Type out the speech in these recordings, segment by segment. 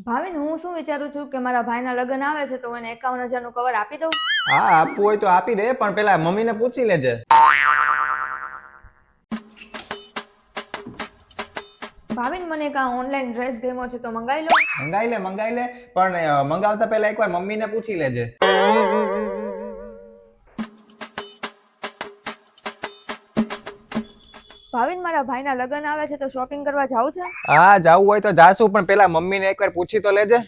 ભાવિન, હું શું વિચારું છું કે મારા ભાઈના લગ્ન આવે છે તો એને 51,000 નું કવર આપી દઉં. હા આપવું હોય તો આપી દે, પણ પેલા મમ્મીને પૂછી લેજે. ભાવિન, મને એક ઓનલાઈન ડ્રેસ ગમ્યો છે તો મંગાવી લો. મંગાઈ લે, પણ મંગાવતા પહેલા એકવાર મમ્મીને પૂછી લેજે. ભાવિન, મારા ભાઈના લગ્ન આવે છે તો શોપિંગ કરવા જાવું છે. હા જાવું હોય તો જાશું, પણ પેલા મમ્મીને એકવાર પૂછી તો લેજે.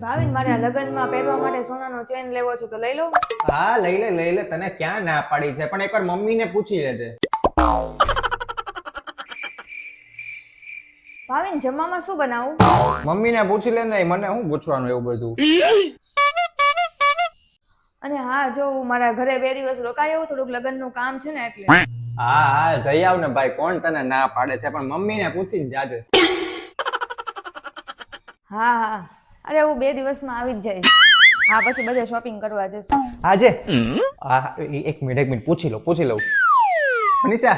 ભાવિન, મારે આ લગ્નમાં પહેરવા માટે સોનાનો ચેન લેવો છે તો લઈ લો. હા લઈ લે, તને ક્યાં ના પાડી છે, પણ એકવાર મમ્મીને પૂછી લેજે. ભાવિન, જમવામાં શું બનાવું? મમ્મીને પૂછી લે ને, મને શું પૂછવાનું એવું બધું. અને હા, જો મારા ઘરે 2 દિવસ રોકાયો, થોડુંક લગ્નનું કામ છે ને એટલે. હા જઈ આવ ને ભાઈ, કોણ તને ના પાડે છે, પણ મમ્મીને પૂછીને જાજે. હા, અરે હું 2 દિવસમાં આવી જ જઈશ. હા, પછી બધે શોપિંગ કરવા જઈશું. આજે એક મિનિટ પૂછી લઉં. મનીષા,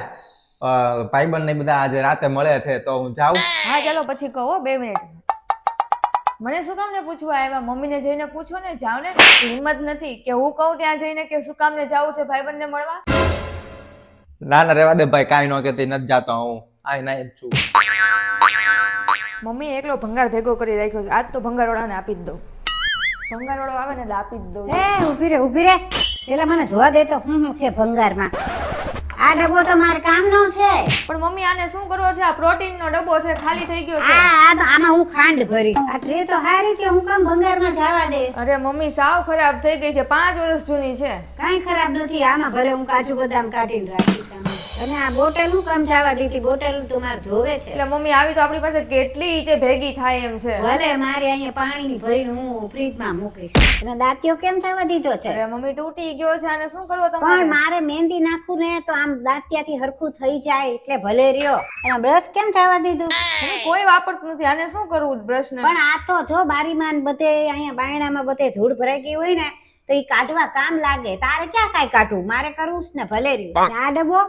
ભાઈબંધ ને બધા આજે રાતે મળે છે તો હું જાઉં? હા ચાલો, પછી કહો 2 મિનિટ. મને શું કામ ને પૂછવા આવ્યા? મમ્મીને જઈને પૂછો ને, જાવ ને. હિંમત નથી કે હું કહું ત્યાં જઈને કે શું કામ ને જાવું છે ભાઈબંધને મળવા. ના રેવા દે ભાઈ, કાંઈ ન કહેતી, નથી જાતો હું, ના જ છું. મમ્મી એકલો ભંગાર ભેગો કરી રાખ્યો છે, આજ તો ભંગારવાળાને આપી જ દઉં. ભંગારવાળો આવે ને એટલે આપી જ દઉં. ઊભી રે પેલા મને જોવા દે તો હું છે ભંગારમાં. આ ડબ્બો તો માર કામનો છે. પણ મમ્મી, આને શું કરવો છે? આ પ્રોટીનનો ડબ્બો છે, ખાલી થઈ ગયો છે. આમાં હું ખાંડ ભરીશ. આ ટ્રે તો હારી છે, હું કામ ભંગારમાં જવા દે? અરે મમ્મી, સાવ ખરાબ થઈ ગઈ છે, 5 વર્ષ જૂની છે. કાંઈ ખરાબ નથી, આમાં ભલે હું કાજુ બદામ કાઢીને રાખીશ આમાં. અને આ બોટલ હું કામ જવા દીધી? બોટલ તો મારે ધોવે છે. એટલે મમ્મી, આવી તો આપણી પાસે કેટલી રીતે ભેગી થાય એમ છે. ભલે મારે અહીંયા પાણીની ભરીને હું ફ્રીજમાં મૂકીશ. અને દાંતિયો કેમ થવા દીધો છે? અરે મમ્મી, તૂટી ગયો છે, આને શું કરવો પણ તમારે? મારે મહેંદી નાખું ને તો આમ દાંતિયાથી હરખું થઈ જાય એટલે ભલે રહ્યો. અને બ્રશ કેમ થવા દીધું? મમ્મી, કોઈ વાપરતું નથી, આને શું કરવું બ્રશ ને? પણ આ તો જો બારીમાં બધે અહીંયા બાયણામાં બધે ધૂળ ભરાઈ ગઈ હોય ને તો ઈ કાઢવા કામ લાગે. તારે ક્યાં કાંઈ કાઢવું? મારે કરવું જ ને, ભલે રહ્યું. આ ડબ્બો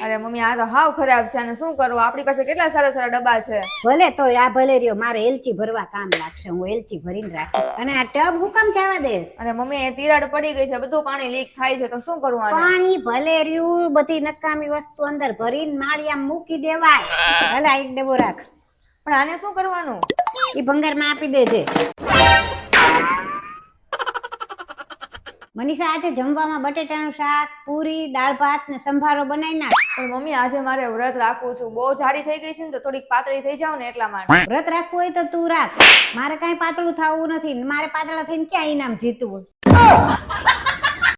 અરે મમ્મી, આ તો હાવ ખરાબ છે, આને શું કરવું? આપણી પાસે કેટલા સારા સારા ડબ્બા છે. ભલે તો આ ભલે રહ્યો, મારે એલચી ભરવા કામ લાગશે, હું એલચી ભરીને રાખીશ. અને આ ટબ હું કામ જવા દેશ? અરે મમ્મી, એ તિરાડ પડી ગઈ છે, બધું પાણી લીક થાય છે તો શું કરવું આને? પાણી ભલે રહ્યું, બધી નકામી વસ્તુ અંદર ભરીને માળિયામાં મૂકી દેવાય. ભલે આ એક ડબ્બો રાખ. પણ આને શું કરવાનું? ઈ ભંગારમાં આપી દેજે. મનીષા, આજે જમવામાં બટેટાનું શાક, પૂરી, દાળ ભાત ને સંભારો બનાવી નાખ. પણ મમ્મી, આજે મારે વ્રત રાખવું છું, બહુ જાડી થઈ ગઈ છે ને તો થોડીક પાતળી થઈ જાવ ને એટલા માટે. વ્રત રાખવું હોય તો તું રાખ, મારે કાંઈ પાતળું થવું નથી. મારે પાતળા થઈને ક્યાં ઇનામ જીતવું?